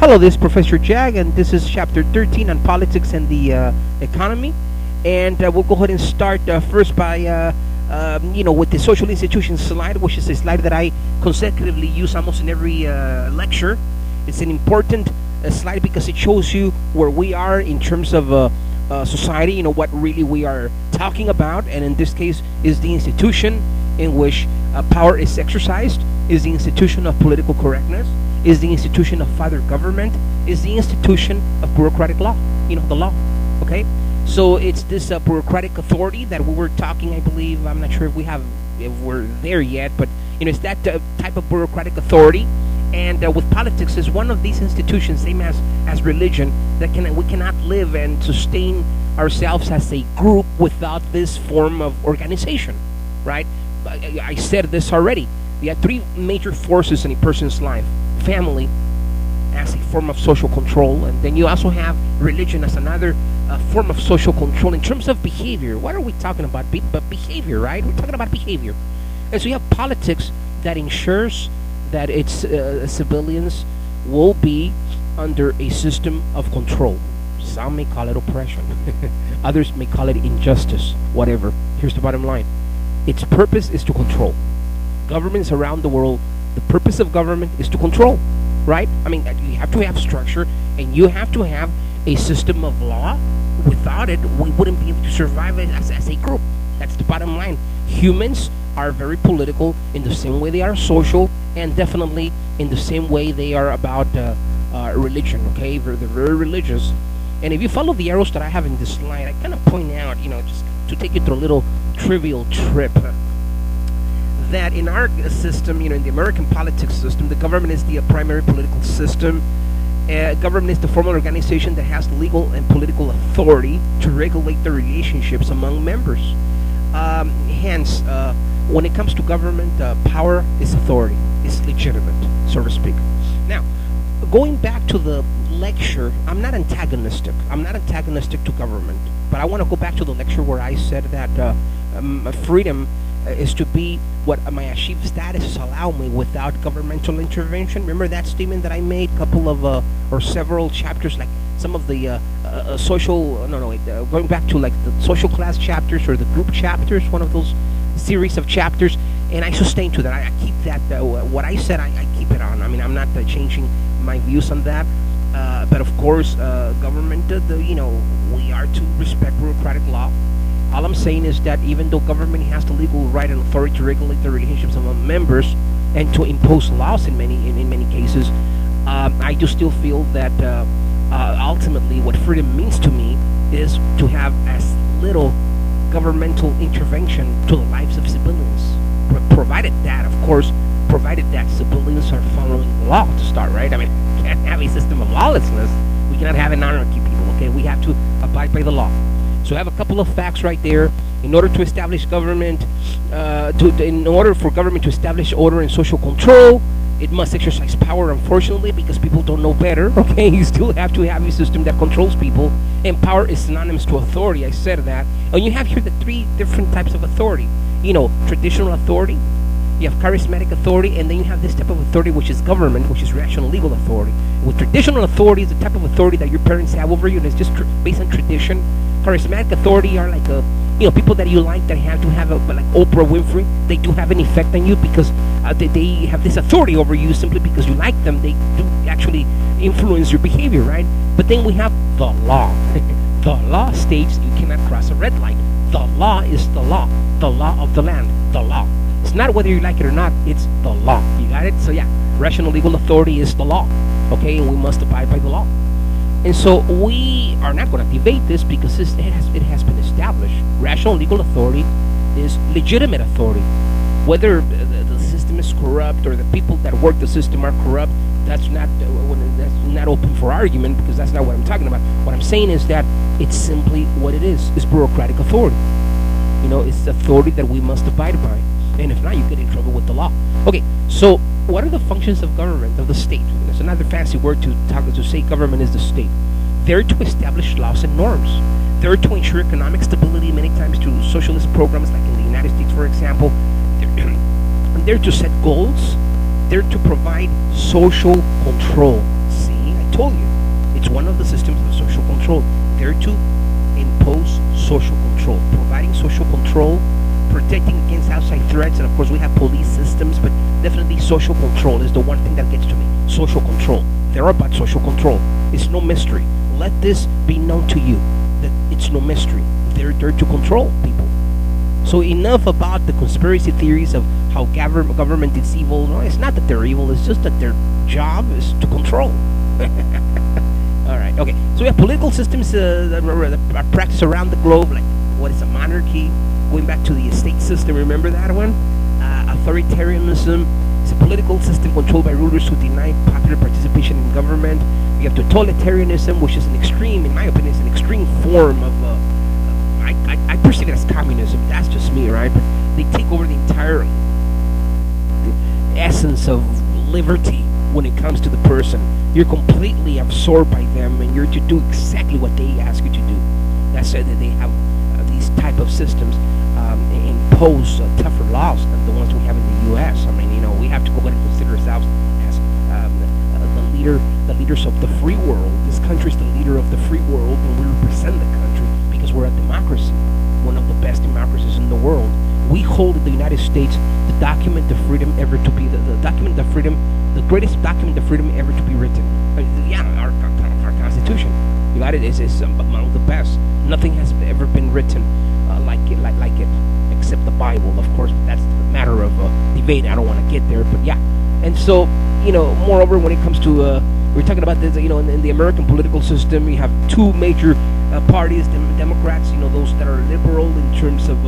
Hello, this is Professor Jag, and this is chapter 13 on politics and the economy. And we'll go ahead and start first by, with the social institutions slide, which is a slide that I consecutively use almost in every lecture. It's an important slide because it shows you where we are in terms of society, what really we are talking about. And in this case, is the institution in which power is exercised, is the institution of political correctness, is the institution of father government, is the institution of bureaucratic law, the law, okay? So it's this bureaucratic authority that we were talking, I believe, I'm not sure if we're there yet, but, it's that type of bureaucratic authority. And with politics is one of these institutions, same as religion, that we cannot live and sustain ourselves as a group without this form of organization, right? I said this already. You have three major forces in a person's life. Family as a form of social control, and then you also have religion as another form of social control in terms of behavior. What are we talking about? But behavior, right? We're talking about behavior. And so you have politics that ensures that its civilians will be under a system of control. Some may call it oppression. Others may call it injustice, whatever. Here's the bottom line. Its purpose is to control. Governments around the world, the purpose of government is to control, right? I mean, you have to have structure, and you have to have a system of law. Without it, we wouldn't be able to survive as a group. That's the bottom line. Humans are very political in the same way they are social, and definitely in the same way they are about religion, okay? They're very religious. And if you follow the arrows that I have in this slide, I kind of point out, just to take you through a little trivial trip, that in our system, in the American politics system, the government is the primary political system. Government is the formal organization that has legal and political authority to regulate the relationships among members. Hence, when it comes to government, power is authority. It's legitimate, so to speak. Now, going back to the lecture, I'm not antagonistic. I'm not antagonistic to government. But I want to go back to the lecture where I said that freedom is to be what my achieved status allow me without governmental intervention. Remember that statement that I made a couple of or several chapters, like some of the going back to like the social class chapters or the group chapters, one of those series of chapters, and I sustain to that. I keep that what I said, I keep it on. I mean, I'm not changing my views on that. But of course, government, we are to respect bureaucratic law. All I'm saying is that even though government has the legal right and authority to regulate the relationships among members and to impose laws in many cases, I do still feel that ultimately what freedom means to me is to have as little governmental intervention to the lives of civilians, provided that civilians are following the law to start, right? I mean, we can't have a system of lawlessness. We cannot have an anarchy, people, okay? We have to abide by the law. So I have a couple of facts right there. In order to establish government, in order for government to establish order and social control, it must exercise power, unfortunately, because people don't know better, okay? You still have to have a system that controls people, and power is synonymous to authority. I said that. And you have here the three different types of authority. Traditional authority, you have charismatic authority, and then you have this type of authority, which is government, which is rational legal authority. With traditional authority, is the type of authority that your parents have over you, and it's just based on tradition. Charismatic authority are like people that you like, that have to have like Oprah Winfrey. They do have an effect on you because they have this authority over you simply because you like them. They do actually influence your behavior, right? But then we have the law. The law states you cannot cross a red light. The law is the law of the land, the law. It's not whether you like it or not, it's the law. You got it? So yeah, rational legal authority is the law, okay? And we must abide by the law. And so we are not going to debate this because it has been established. Rational legal authority is legitimate authority. Whether the system is corrupt or the people that work the system are corrupt, that's not open for argument, because that's not what I'm talking about. What I'm saying is that it's simply what it is. It's bureaucratic authority. It's authority that we must abide by. And if not, you get in trouble with the law. Okay, so what are the functions of government, of the state? There's another fancy word to say government is the state. They're to establish laws and norms. They're to ensure economic stability, many times through socialist programs, like in the United States, for example. They're to set goals. They're to provide social control. See, I told you, it's one of the systems of social control. There to impose social control, providing social control, protecting against outside threats, and of course we have police systems, but definitely social control is the one thing that gets to me. Social control. They're about social control. It's no mystery. Let this be known to you that it's no mystery. They're there to control people. So enough about the conspiracy theories of how government is evil. No, it's not that they're evil. It's just that their job is to control. All right. Okay. So we have political systems that are practiced around the globe, like what is a monarchy? Going back to the state system. Remember that one? Authoritarianism. It's a political system controlled by rulers who deny popular participation in government. You have totalitarianism, which is an extreme, in my opinion, is an extreme form of. I perceive it as communism. That's just me, right? But they take over the entire essence of liberty when it comes to the person. You're completely absorbed by them, and you're to do exactly what they ask you to do. That's why that they have these type of systems impose tougher laws than the ones we have in the U.S. I mean, we have to go ahead and consider ourselves as the leaders of the free world. This country is the leader of the free world, and we represent the country because we're a democracy, one of the best democracies in the world. We hold in the United States the document of freedom ever to be the document of freedom, the greatest document of freedom ever to be written. Our Constitution. You got it. Is among the best. Nothing has ever been written like it, except the Bible, of course. That's a matter of debate. I don't want to get there, but yeah. And so, moreover, when it comes to we're talking about this, in the American political system, you have two major parties: Democrats, those that are liberal in terms of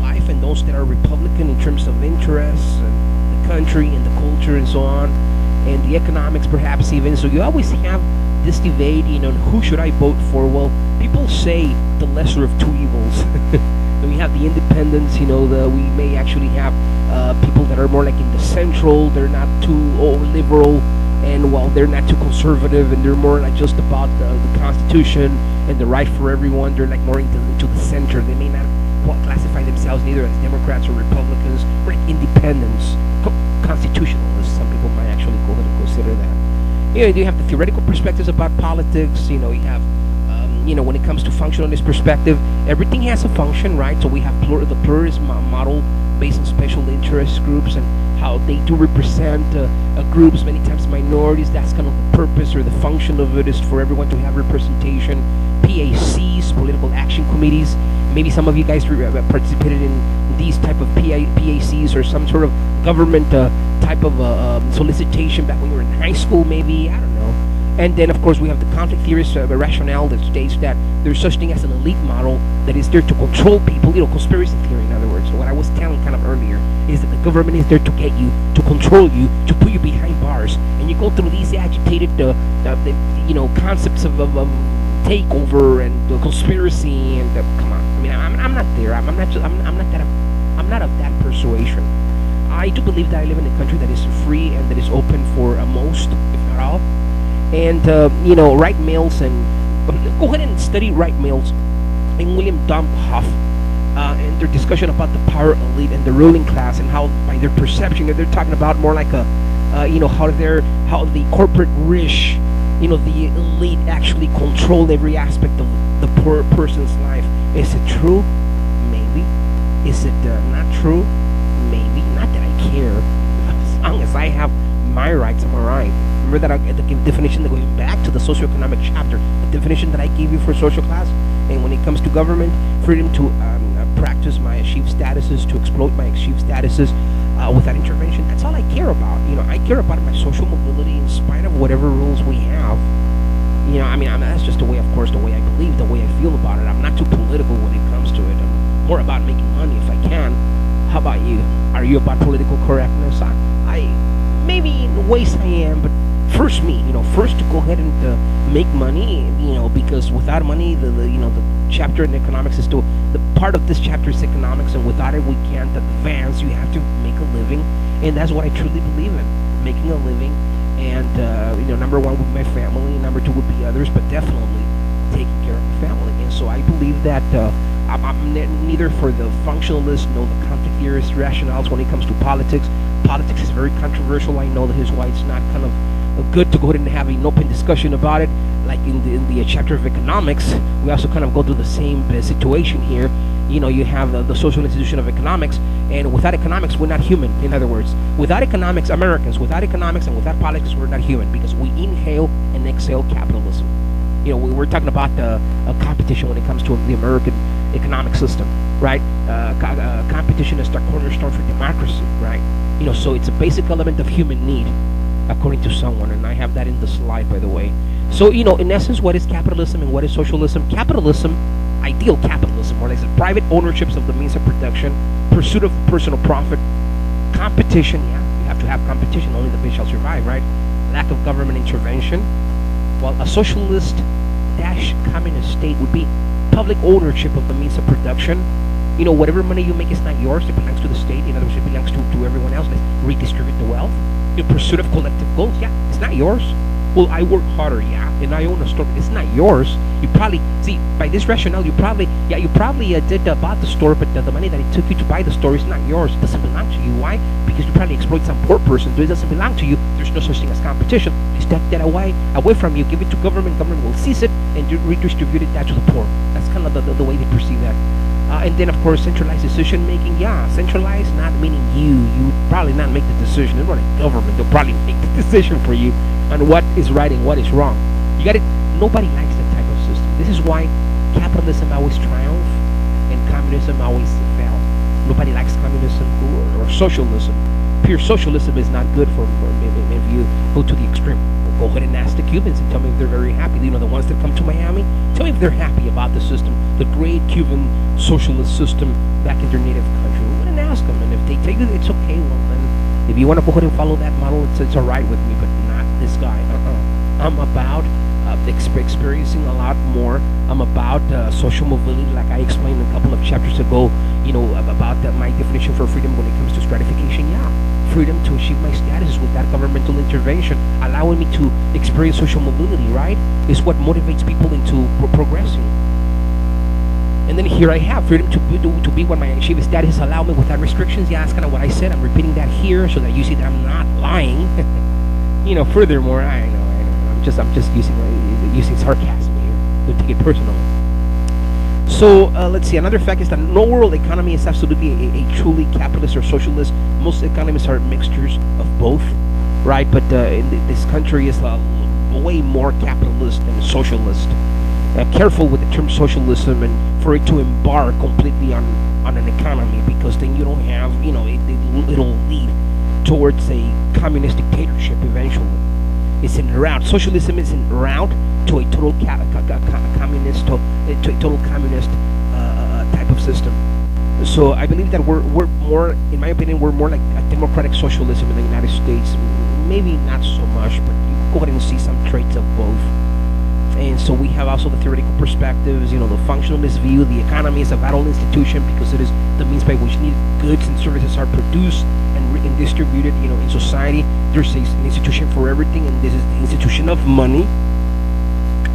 life, and those that are Republican in terms of interests and the country and the culture and so on, and the economics, perhaps even. So you always have this debate, who should I vote for? Well, people say the lesser of two evils. And we have the independents, we may actually have people that are more like in the central. They're not too liberal, and while they're not too conservative, and they're more like just about the Constitution and the right for everyone. They're like more into the center. They may not classify themselves neither as Democrats or Republicans, or like independents, constitutionalists. Some people might actually go ahead and consider that. You have the theoretical perspectives about politics. You have, when it comes to functionalist perspective, everything has a function, right? So we have the pluralism model based on special interest groups and how they do represent groups, many times minorities. That's kind of the purpose or the function of it, is for everyone to have representation. PACs, political action committees. Maybe some of you guys participated in these type of PACs or some sort of government type of solicitation back when you were in high school, maybe. I don't know. And then, of course, we have the conflict theorist rationale that states that there's such thing as an elite model that is there to control people. Conspiracy theory, in other words. So what I was telling kind of earlier is that the government is there to get you, to control you, to put you behind bars, and you go through these agitated, concepts of takeover and conspiracy and come on. I mean, I'm not there. I'm not of that persuasion. I do believe that I live in a country that is free and that is open for most, if not all. And Wright Mills, and go ahead and study Wright Mills and William Domhoff and their discussion about the power elite and the ruling class, and how by their perception they're talking about more like how the corporate rich, the elite actually control every aspect of the poor person's life. Is it true? Maybe. Is it not true? Maybe. Not that I care. As long as I have my rights, I'm alright. Remember that the definition that going back to the socioeconomic chapter, the definition that I gave you for social class. And when it comes to government, freedom to practice my achieved statuses, to exploit my achieved statuses without intervention. That's all I care about. I care about my social mobility in spite of whatever rules we have. That's just the way, of course, the way I believe, the way I feel about it. I'm not too political when it comes to it. I'm more about making money if I can. How about you? Are you about political correctness? I maybe in ways I am, but first me, first to go ahead and make money, because without money, the chapter in economics is the part of this chapter is economics, and without it we can't advance. You have to make a living, and that's what I truly believe in, making a living. And number one would be my family, number two would be others, but definitely taking care of my family. And so I believe that I'm neither for the functionalist nor the conflict theorist rationales when it comes to politics. Politics is very controversial. I know that is why it's not kind of good to go ahead and have an open discussion about it. Like in the chapter of economics, we also kind of go through the same situation here. You have the social institution of economics, and without economics, we're not human. In other words, without economics, Americans, without economics and without politics, we're not human because we inhale and exhale capitalism. We're talking about competition when it comes to the American economic system, right? Competition is the cornerstone for democracy, right? So it's a basic element of human need, according to someone, and I have that in the slide, by the way. So, in essence, what is capitalism and what is socialism? Capitalism, ideal capitalism, or like the private ownerships of the means of production, pursuit of personal profit, competition, yeah, you have to have competition, only the best shall survive, right? Lack of government intervention. While a socialist communist state would be public ownership of the means of production. Whatever money you make is not yours, it belongs to the state. In other words, it belongs to everyone else. Let's redistribute the wealth. Pursuit of collective goals, yeah, it's not yours. Well, I work harder, yeah, and I own a store. It's not yours. You probably see by this rationale. You probably did bought the store, but the money that it took you to buy the store is not yours. It doesn't belong to you. Why? Because you probably exploit some poor person. So it doesn't belong to you. There's no such thing as competition. You take that away from you. Give it to government. Government will seize it and redistribute it that to the poor. That's kind of the way they perceive that. And then, of course, centralized decision making. Yeah, centralized, not meaning you. You would probably not make the decision. It's not a government. They'll probably make the decision for you on what is right and what is wrong. You got it. Nobody likes that type of system. This is why capitalism always triumphs and communism always fell. Nobody likes communism or socialism. Pure socialism is not good for if you go to the extreme. Go ahead and ask the Cubans and tell me if they're very happy. The ones that come to Miami, tell me if they're happy about the system, the great Cuban socialist system back in their native country. Go ahead and ask them, and if they take it, it's okay. Well, then, if you want to go ahead and follow that model, it's all right with me, but not this guy. I'm about experiencing a lot more. I'm about social mobility, like I explained a couple of chapters ago. About my definition for freedom when it comes to stratification. Yeah. Freedom to achieve my status without governmental intervention, allowing me to experience social mobility, right? Is what motivates people into progressing. And then here I have freedom to be what my achieved status allow me without restrictions. Yeah, that's kind of what I said. I'm repeating that here so that you see that I'm not lying. Furthermore, I know. I'm just using sarcasm here. Don't take it personal. So let's see. Another fact is that no world economy is absolutely a truly capitalist or socialist. Most economies are mixtures of both, right? But this country is way more capitalist than socialist. Careful with the term socialism and for it to embark completely on an economy, because then you don't have, it'll lead towards a communist dictatorship eventually. It's en route. Socialism is en route to a total communist, type of system. So I believe that we're more, in my opinion, we're more like a democratic socialism in the United States. Maybe not so much, but you can go ahead and see some traits of both. And so we have also the theoretical perspectives, the functionalist view. The economy is a vital institution because it is the means by which needed goods and services are produced and distributed, in society. There's an institution for everything, and this is the institution of money.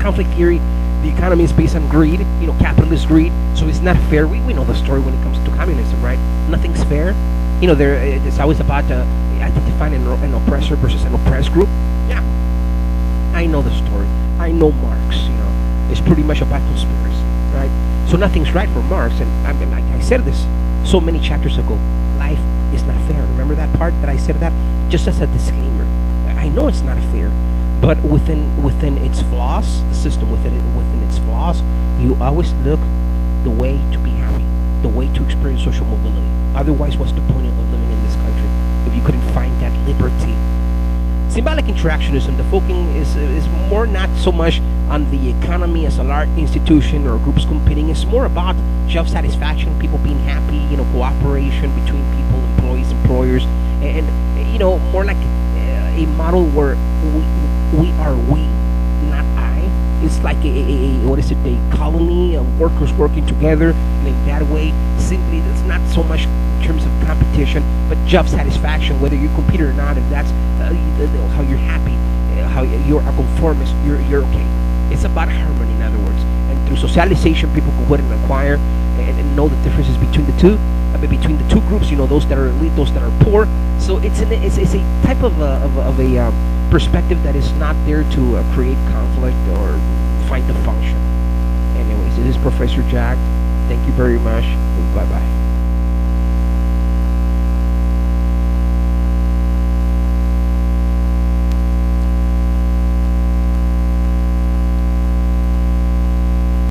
Conflict theory, the economy is based on greed, capitalist greed, so it's not fair. We know the story when it comes to communism, right? Nothing's fair. It's always about identifying an oppressor versus an oppressed group. Yeah, I know the story. I know Marx, it's pretty much about conspiracy, right? So nothing's right for Marx, and I said this so many chapters ago. Life is not fair. Remember that part that I said that? Just as a disclaimer. I know it's not fair, but within its flaws, the system within its flaws, you always look the way to be happy, the way to experience social mobility. Otherwise, what's the point of living in this country if you couldn't find that liberty? Symbolic interactionism, the focus is more not so much on the economy as a large institution or groups competing. It's more about self-satisfaction, people being happy, cooperation between people, employees, employers, and more like a model where we are we, not I. It's like a colony of workers working together, and in that way, simply it's not so much in terms of competition, but job satisfaction, whether you compete or not. If that's how you're happy, how you're a conformist, you're okay. It's about harmony, in other words. And through socialization, people go ahead and acquire and know the differences between the two. Between the two groups, those that are elite, those that are poor. So it's a type of a perspective that is not there to create conflict or fight the function. Anyways, this is Professor Jack. Thank you very much. Bye bye.